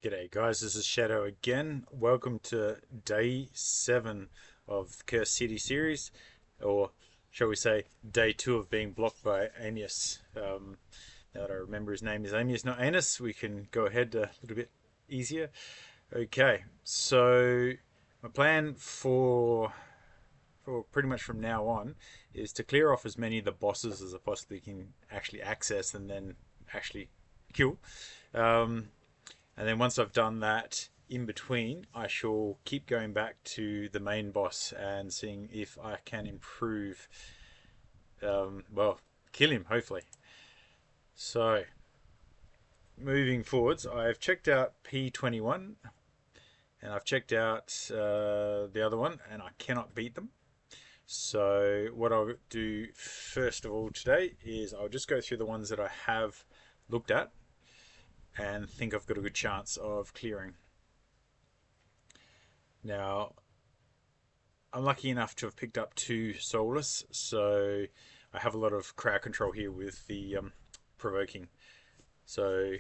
G'day guys, this is Shadow again. Welcome to day 7 of the Curse City series, or shall we say day 2 of being blocked by Amius. Now that I remember his name is Amius, not Anus, we can go ahead a little bit easier. Okay, so my plan for pretty much from now on is to clear off as many of the bosses as I possibly can actually access and then actually kill. Um, and then once I've done that, in between, I shall keep going back to the main boss and seeing if I can improve, well, kill him, hopefully. So, moving forwards, I've checked out P21 and I've checked out the other one, and I cannot beat them. So, what I'll do first of all today is I'll just go through the ones that I have looked at and think I've got a good chance of clearing. Now, I'm lucky enough to have picked up 2 Soulless, so I have a lot of crowd control here with the provoking. So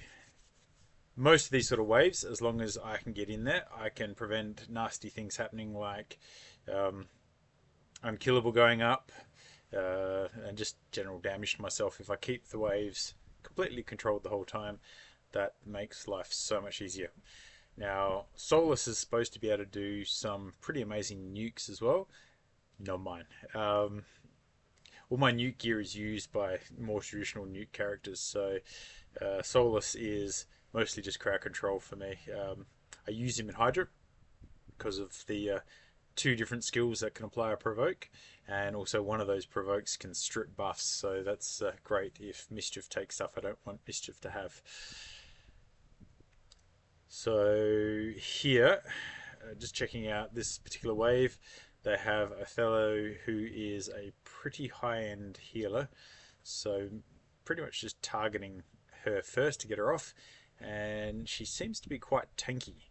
most of these sort of waves, as long as I can get in there, I can prevent nasty things happening like unkillable going up and just general damage to myself. If I keep the waves completely controlled the whole time, that makes life so much easier. Now, Solus is supposed to be able to do some pretty amazing nukes as well. Not mine. All my nuke gear is used by more traditional nuke characters, so Solus is mostly just crowd control for me. I use him in Hydra because of the 2 different skills that can apply a provoke, and also one of those provokes can strip buffs, so that's great if Mischief takes stuff I don't want Mischief to have. So here, just checking out this particular wave, they have Othello, who is a pretty high-end healer, so pretty much just targeting her first to get her off, and she seems to be quite tanky.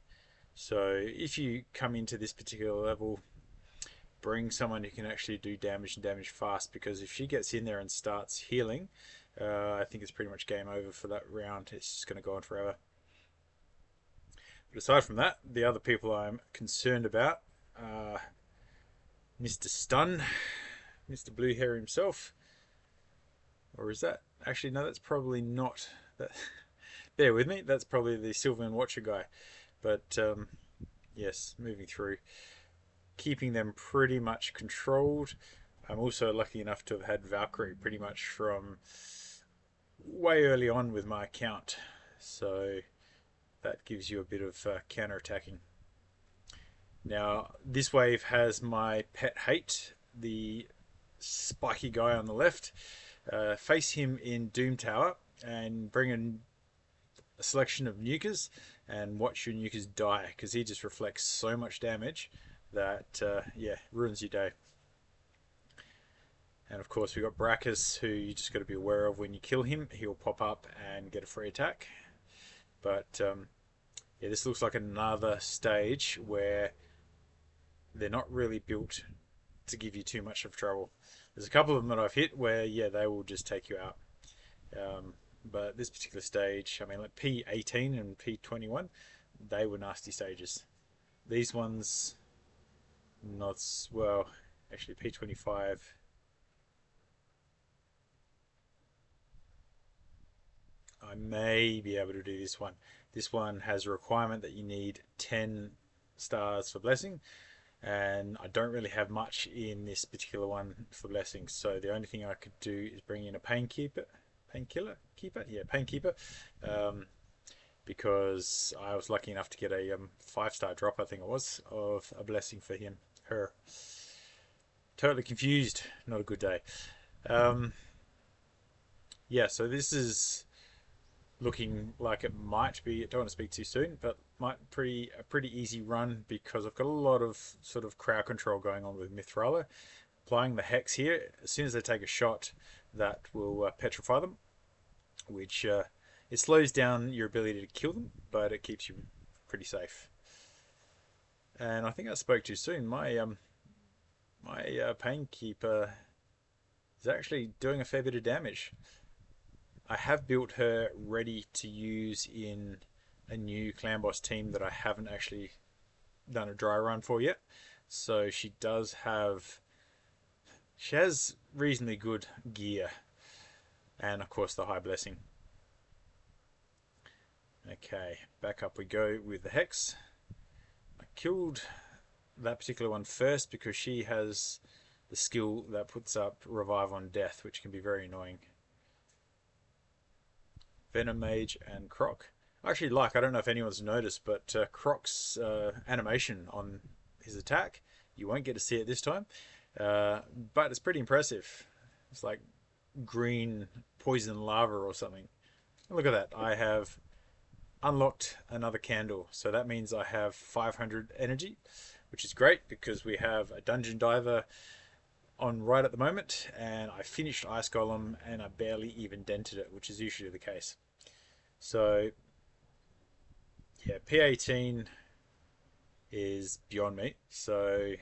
So if you come into this particular level, bring someone who can actually do damage and damage fast, because if she gets in there and starts healing, I think it's pretty much game over for that round. It's just going to go on forever. But aside from that, the other people I'm concerned about are Mr. Stun, Mr. Blue Hair himself. Or is that? Actually, no, that's probably not. That. Bear with me, that's probably the Sylvan Watcher guy. But yes, moving through. Keeping them pretty much controlled. I'm also lucky enough to have had Valkyrie pretty much from way early on with my account. So that gives you a bit of counter-attacking. Now, this wave has my pet hate, the spiky guy on the left. Face him in Doom Tower and bring in a selection of nukers and watch your nukers die, because he just reflects so much damage that, yeah, ruins your day. And of course, we've got Brachus, who you just got to be aware of when you kill him. He'll pop up and get a free attack. But yeah, this looks like another stage where they're not really built to give you too much of trouble. There's a couple of them that I've hit where, yeah, they will just take you out. But this particular stage, I mean, like P18 and P21, they were nasty stages. These ones, not, well, actually P25. I may be able to do this one. This one has a requirement that you need 10 stars for blessing, and I don't really have much in this particular one for blessing, so the only thing I could do is bring in a painkiller, because I was lucky enough to get a 5-star drop, I think it was, of a blessing for her. Totally confused, not a good day. Yeah, so this is looking like it might be, I don't want to speak too soon, but might be a pretty easy run, because I've got a lot of sort of crowd control going on with Mithrala. Applying the Hex here, as soon as they take a shot, that will petrify them, which it slows down your ability to kill them, but it keeps you pretty safe. And I think I spoke too soon. My Painkeeper is actually doing a fair bit of damage. I have built her ready to use in a new clan boss team that I haven't actually done a dry run for yet. So she has reasonably good gear, and of course the high blessing. Okay, back up we go with the Hex. I killed that particular one first because she has the skill that puts up revive on death, which can be very annoying. Venom Mage and Croc. I actually like, I don't know if anyone's noticed, but Croc's animation on his attack, you won't get to see it this time, but it's pretty impressive. It's like green poison lava or something. Look at that, I have unlocked another candle, so that means I have 500 energy, which is great because we have a dungeon diver on right at the moment, and I finished Ice Golem and I barely even dented it, which is usually the case. So yeah, P18 is beyond me, so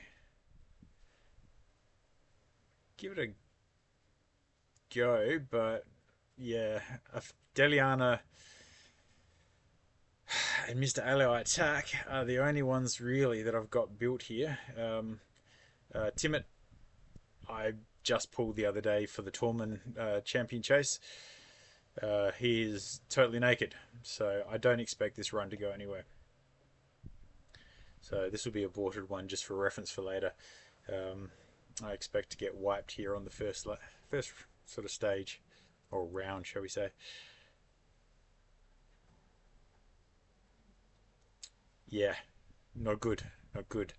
give it a go. But yeah, Deliana and Mr. Ally Attack are the only ones really that I've got built here. Timid, I just pulled the other day for the Tormund champion chase. He is totally naked, so I don't expect this run to go anywhere. So this will be a aborted one just for reference for later. I expect to get wiped here on the first sort of stage, or round, shall we say. Yeah, not good, not good.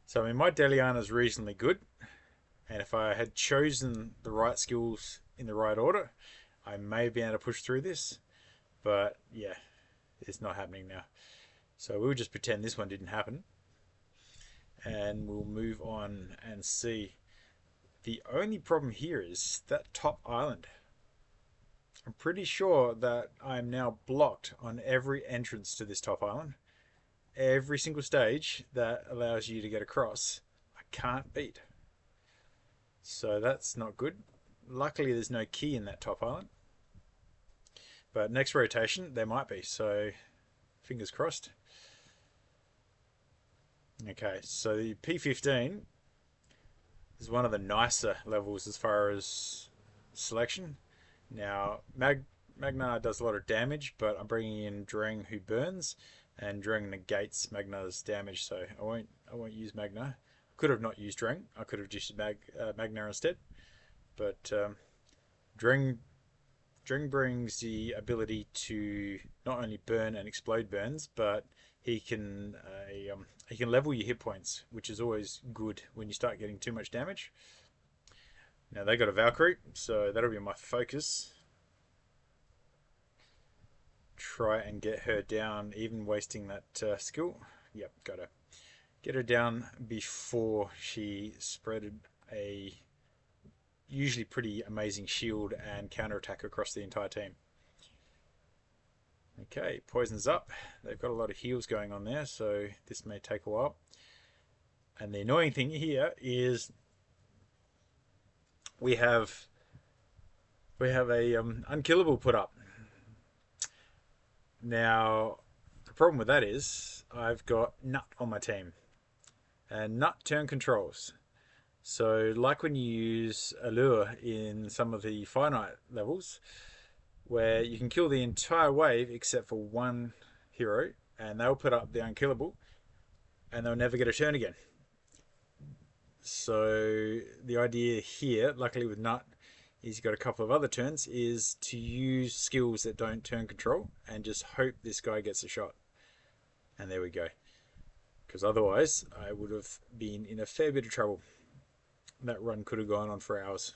So I mean, my Deliana is reasonably good, and if I had chosen the right skills in the right order, I may be able to push through this. But yeah, it's not happening now. So we'll just pretend this one didn't happen, and we'll move on and see. The only problem here is that top island. I'm pretty sure that I'm now blocked on every entrance to this top island. Every single stage that allows you to get across, I can't beat. So that's not good. Luckily, there's no key in that top island. But next rotation, there might be. So fingers crossed. Okay, so the P15 is one of the nicer levels as far as selection. Now, Magna does a lot of damage, but I'm bringing in Drang who burns, and Drang negates Magna's damage, so I won't use Magna. Could have not used Drang. I could have just used Magna instead. But Drang brings the ability to not only burn and explode burns, but he can level your hit points, which is always good when you start getting too much damage. Now they got a Valkyrie, so that'll be my focus. Try and get her down, even wasting that skill. Yep, got her. Get her down before she spreaded a usually pretty amazing shield and counterattack across the entire team. Okay, poison's up. They've got a lot of heals going on there, so this may take a while. And the annoying thing here is we have a unkillable put up. Now, the problem with that is I've got Nut on my team, and Nut turn controls. So, like when you use Allure in some of the finite levels, where you can kill the entire wave except for one hero, and they'll put up the unkillable, and they'll never get a turn again. So the idea here, luckily with Nut, he's got a couple of other turns, is to use skills that don't turn control and just hope this guy gets a shot. And there we go. Because otherwise, I would have been in a fair bit of trouble. That run could have gone on for hours.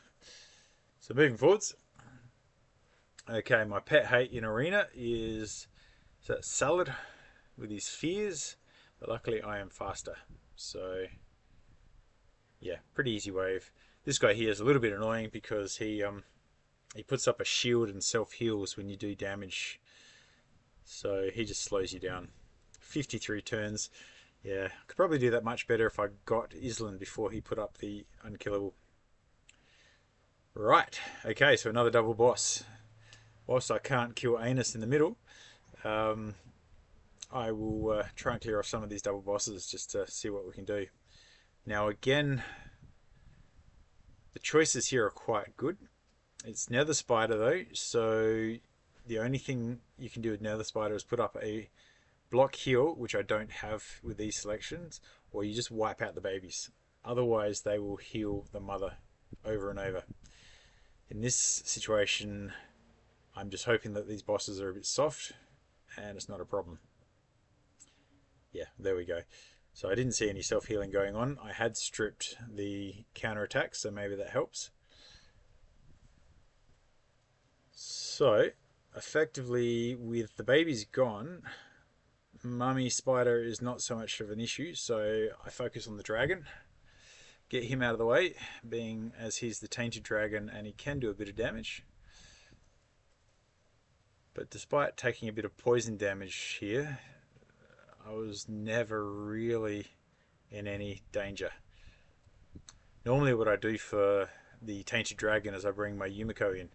So moving forwards. Okay, my pet hate in Arena is that Salad with his fears. But luckily I am faster. So yeah, pretty easy wave. This guy here is a little bit annoying because he puts up a shield and self-heals when you do damage. So he just slows you down. 53 turns. Yeah, could probably do that much better if I got Island before he put up the unkillable. Right, okay, so another double boss. Whilst I can't kill Anus in the middle, I will try and clear off some of these double bosses just to see what we can do. Now again, the choices here are quite good. It's Nether Spider though, so the only thing you can do with Nether Spider is put up a block heal, which I don't have with these selections, or you just wipe out the babies. Otherwise they will heal the mother over and over. In this situation, I'm just hoping that these bosses are a bit soft and it's not a problem. Yeah, there we go. So I didn't see any self-healing going on. I had stripped the counter-attack, so maybe that helps. So, effectively, with the babies gone, Mummy Spider is not so much of an issue, so I focus on the dragon. Get him out of the way, being as he's the tainted dragon and he can do a bit of damage. But despite taking a bit of poison damage here, I was never really in any danger. Normally what I do for the Tainted Dragon is I bring my Yumiko in,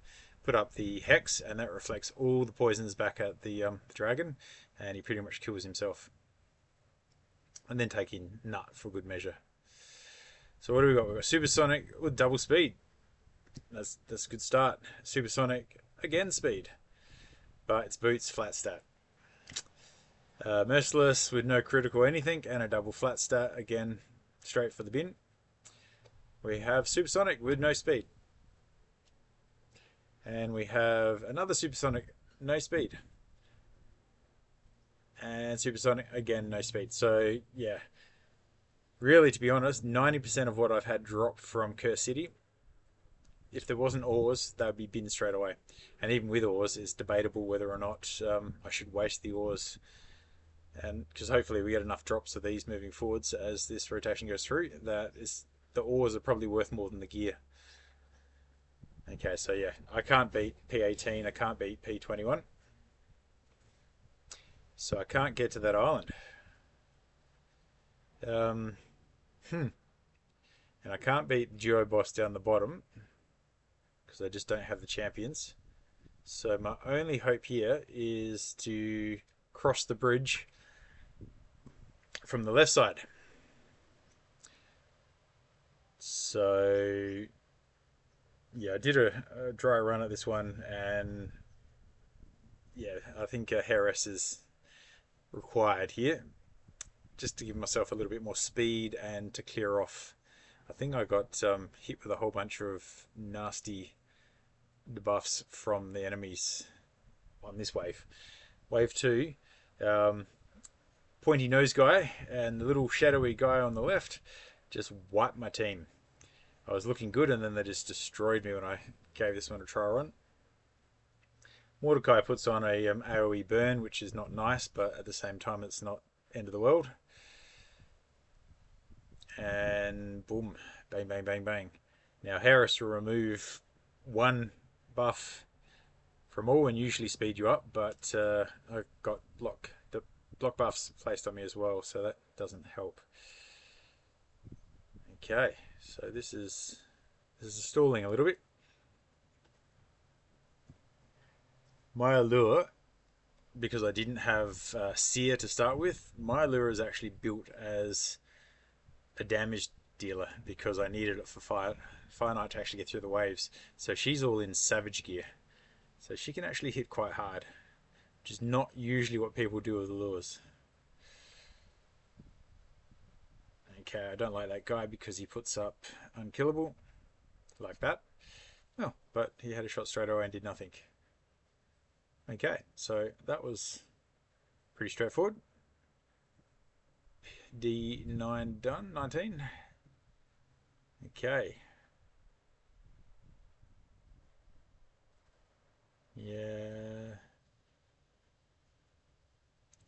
put up the Hex, and that reflects all the poisons back at the dragon, and he pretty much kills himself. And then take in Nut for good measure. So what do we got? We've got Supersonic with double speed. That's a good start. Supersonic, again speed. But it's boots, flat stat. Merciless with no critical anything and a double flat stat, again straight for the bin. We have Supersonic with no speed, and we have another Supersonic, no speed, and Supersonic again, no speed. So yeah, really, to be honest, 90% of what I've had drop from Curse City, if there wasn't ores, that would be binned straight away. And even with ores, it's debatable whether or not I should waste the ores, and because hopefully we get enough drops of these moving forwards as this rotation goes through, that is, the ores are probably worth more than the gear. Okay, so yeah, I can't beat P18, I can't beat P21, so I can't get to that island. And I can't beat the duo boss down the bottom because I just don't have the champions. So my only hope here is to cross the bridge from the left side. So yeah, I did a dry run at this one, and yeah, I think a Heres is required here just to give myself a little bit more speed and to clear off. I think I got hit with a whole bunch of nasty debuffs from the enemies on this wave. Wave 2, pointy nose guy and the little shadowy guy on the left just wiped my team. I was looking good, and then they just destroyed me when I gave this one a try run. Mordecai puts on a AoE burn, which is not nice, but at the same time it's not end of the world. And boom, bang, bang, bang, bang. Now Heres will remove one buff from all and usually speed you up, but I've got the block buffs placed on me as well, so that doesn't help. Okay, so this is stalling a little bit. My allure, because I didn't have Seer to start with, my allure is actually built as a damage dealer because I needed it for Fire Knight to actually get through the waves. So she's all in Savage gear, so she can actually hit quite hard, which is not usually what people do with allures. Okay, I don't like that guy because he puts up unkillable like that. Oh, but he had a shot straight away and did nothing. Okay, so that was pretty straightforward. D9 done, 19. Okay. Yeah.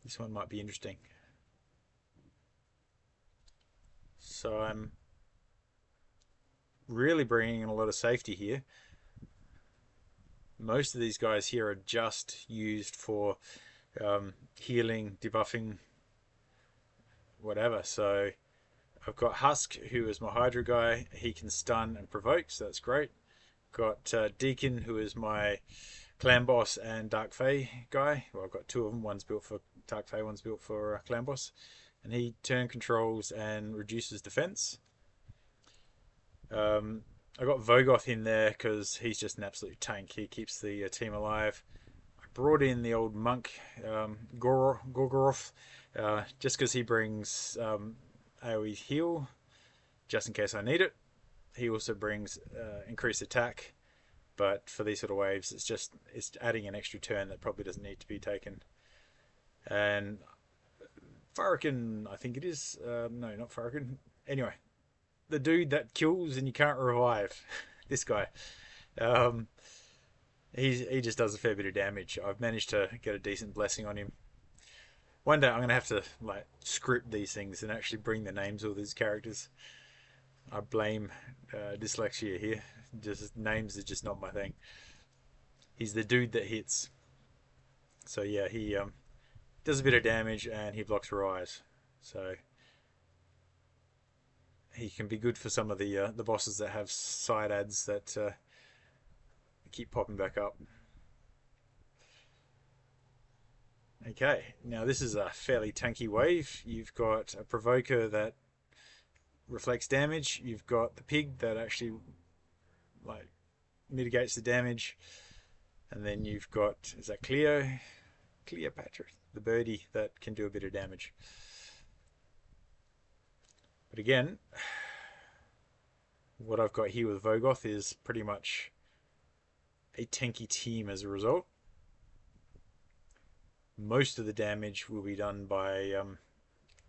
This one might be interesting. So I'm really bringing in a lot of safety here. Most of these guys here are just used for healing, debuffing, whatever. So I've got Husk, who is my Hydra guy. He can stun and provoke, so that's great. Got Deacon, who is my Clan Boss and Dark Fae guy. Well, I've got two of them. One's built for Dark Fey one's built for Clan Boss. And he turn controls and reduces defense. I got Vogoth in there because he's just an absolute tank. He keeps the team alive. I brought in the old monk, Gorgoroth, just because he brings AoE heal, just in case I need it. He also brings increased attack, but for these sort of waves, it's adding an extra turn that probably doesn't need to be taken. And Farrakhan, I think it is. No, not Farrakhan. Anyway, the dude that kills and you can't revive. This guy. Um, he just does a fair bit of damage. I've managed to get a decent blessing on him. One day I'm gonna have to like script these things and actually bring the names of these characters. I blame dyslexia here. Just names are just not my thing. He's the dude that hits. So yeah, he does a bit of damage and he blocks Rise. So he can be good for some of the bosses that have side ads that keep popping back up. Okay, now this is a fairly tanky wave. You've got a Provoker that reflects damage. You've got the Pig that actually like mitigates the damage, and then you've got, is that Cleopatra, the birdie that can do a bit of damage. But again, what I've got here with Vogoth is pretty much a tanky team as a result. Most of the damage will be done by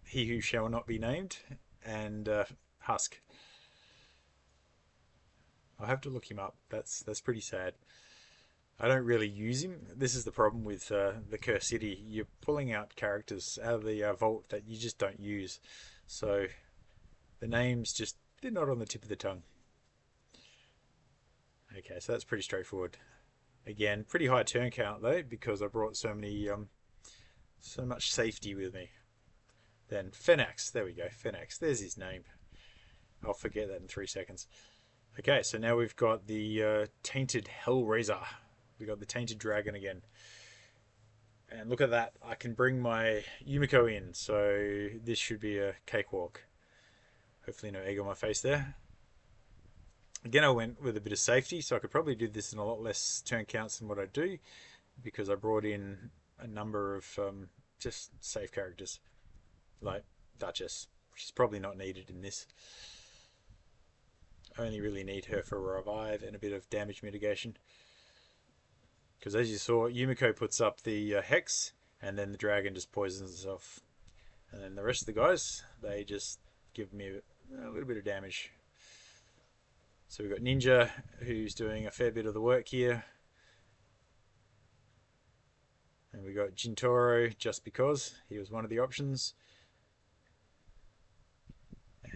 He Who Shall Not Be Named and Husk. I'll have to look him up. That's pretty sad. I don't really use him. This is the problem with the Cursed City. You're pulling out characters out of the vault that you just don't use. So the names just, they're not on the tip of the tongue. Okay, so that's pretty straightforward. Again, pretty high turn count though, because I brought so much safety with me. Then Fenax, there we go, Fenax, there's his name. I'll forget that in 3 seconds. Okay, so now we've got the Tainted Hellraiser. We've got the Tainted Dragon again. And look at that, I can bring my Yumiko in, so this should be a cakewalk. Hopefully no egg on my face there. Again, I went with a bit of safety, so I could probably do this in a lot less turn counts than what I do, because I brought in a number of just safe characters, like Duchess. She's probably not needed in this. I only really need her for a revive and a bit of damage mitigation. Because as you saw, Yumiko puts up the Hex, and then the dragon just poisons itself. And then the rest of the guys, they just give me a little bit of damage. So we've got Ninja, who's doing a fair bit of the work here. And we've got Jintoro, just because he was one of the options.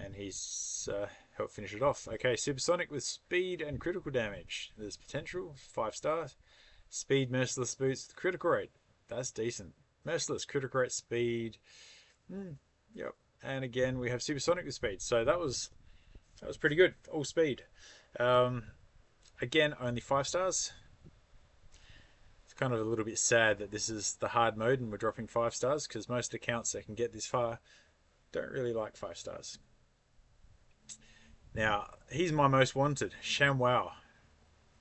And he's helped finish it off. Okay, Supersonic with speed and critical damage. There's potential, 5 stars. Speed, Merciless Boots, critical rate. That's decent. Merciless, critical rate, speed. Yep. And again, we have Supersonic with speed. So that was pretty good. All speed. Again, only 5 stars. It's kind of a little bit sad that this is the hard mode and we're dropping 5 stars, because most accounts that can get this far don't really like 5 stars. Now, he's my most wanted, ShamWow.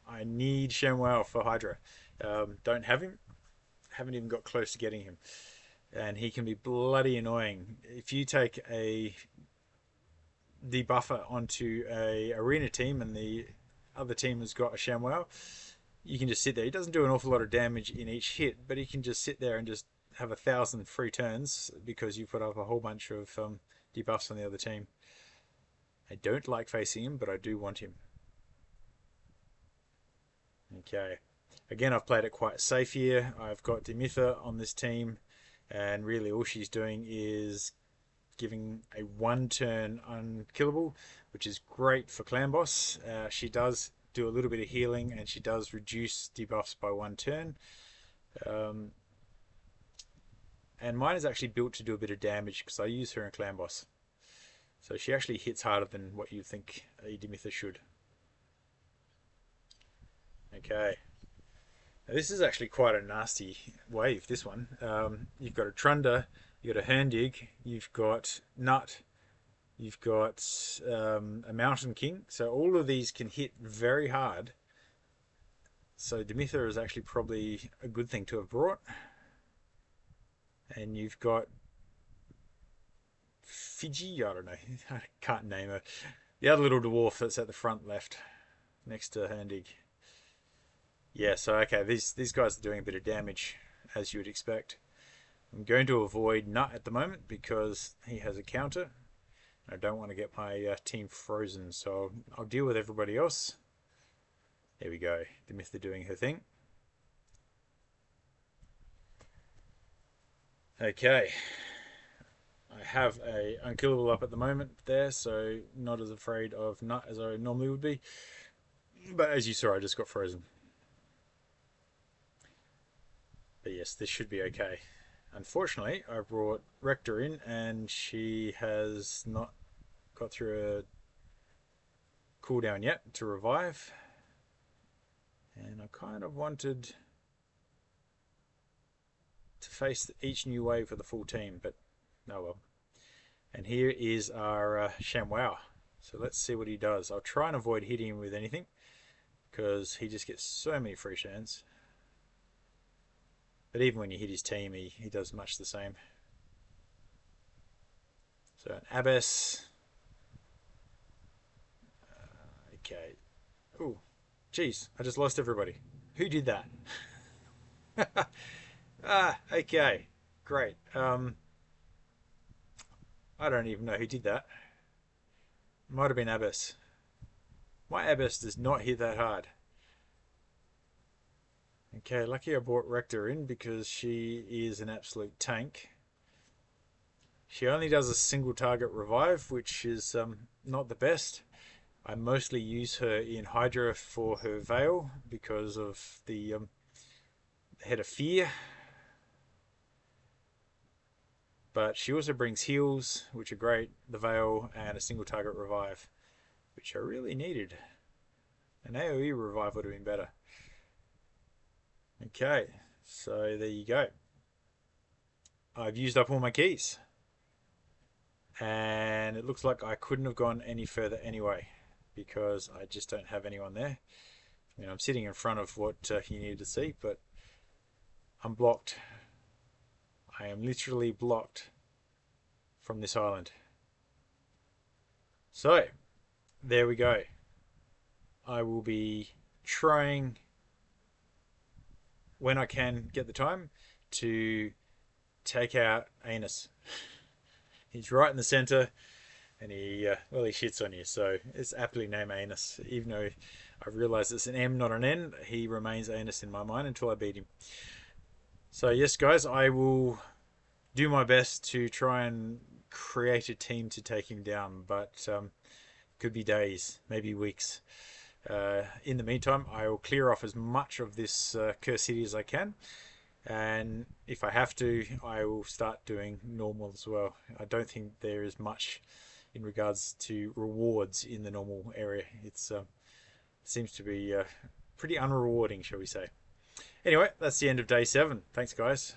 I need ShamWow for Hydra. Don't have him. Haven't even got close to getting him. And he can be bloody annoying. If you take a debuffer onto a arena team and the other team has got a ShamWow, you can just sit there. He doesn't do an awful lot of damage in each hit, but he can just sit there and just have 1,000 free turns because you put up a whole bunch of debuffs on the other team. I don't like facing him, but I do want him. Okay. Again, I've played it quite safe here. I've got Demitha on this team, and really all she's doing is giving a 1-turn unkillable, which is great for Clan Boss. She does do a little bit of healing, and she does reduce debuffs by 1 turn. And mine is actually built to do a bit of damage because I use her in Clan Boss. So she actually hits harder than what you think a Demitha should. Okay. Now, this is actually quite a nasty wave, this one. You've got a Trunder, you've got a Herndig, you've got Nut, you've got a Mountain King. So all of these can hit very hard. So Demetha is actually probably a good thing to have brought. And you've got Fiji, I don't know, I can't name her. The other little dwarf that's at the front left, next to Herndig. Yeah, so okay, these guys are doing a bit of damage, as you would expect. I'm going to avoid Nut at the moment because he has a counter. I don't want to get my team frozen, so I'll deal with everybody else. There we go, Demetha doing her thing. Okay, I have a unkillable up at the moment there, so not as afraid of Nut as I normally would be. But as you saw, I just got frozen. But yes, this should be okay. Unfortunately, I brought Rector in and she has not got through a cooldown yet to revive. And I kind of wanted to face each new wave with a full team, but oh well. And here is our ShamWow. So let's see what he does. I'll try and avoid hitting him with anything because he just gets so many free shands. But even when you hit his team, he does much the same. So an Abbess. Okay. Oh, geez, I just lost everybody. Who did that? Okay, great. I don't even know who did that. Might have been Abbess. My Abbess does not hit that hard. Okay, lucky I brought Rector in because she is an absolute tank. She only does a single target revive, which is not the best. I mostly use her in Hydra for her Veil because of the Head of Fear. But she also brings heals, which are great, the Veil, and a single target revive, which I really needed. An AoE revive would have been better. Okay, so there you go. I've used up all my keys. And it looks like I couldn't have gone any further anyway, because I just don't have anyone there. I mean, I'm sitting in front of what you needed to see, but I'm blocked. I am literally blocked from this island. So, there we go. I will be trying, when I can get the time, to take out Amius. He's right in the center, and he shits on you. So it's aptly named Amius, even though I realise it's an M, not an N. He remains Amius in my mind until I beat him. So yes, guys, I will do my best to try and create a team to take him down, but could be days, maybe weeks. In the meantime, I will clear off as much of this cursed city as I can, and if I have to, I will start doing normal as well. I don't think there is much in regards to rewards in the normal area. It's seems to be pretty unrewarding, shall we say. Anyway, that's the end of day 7. Thanks, guys.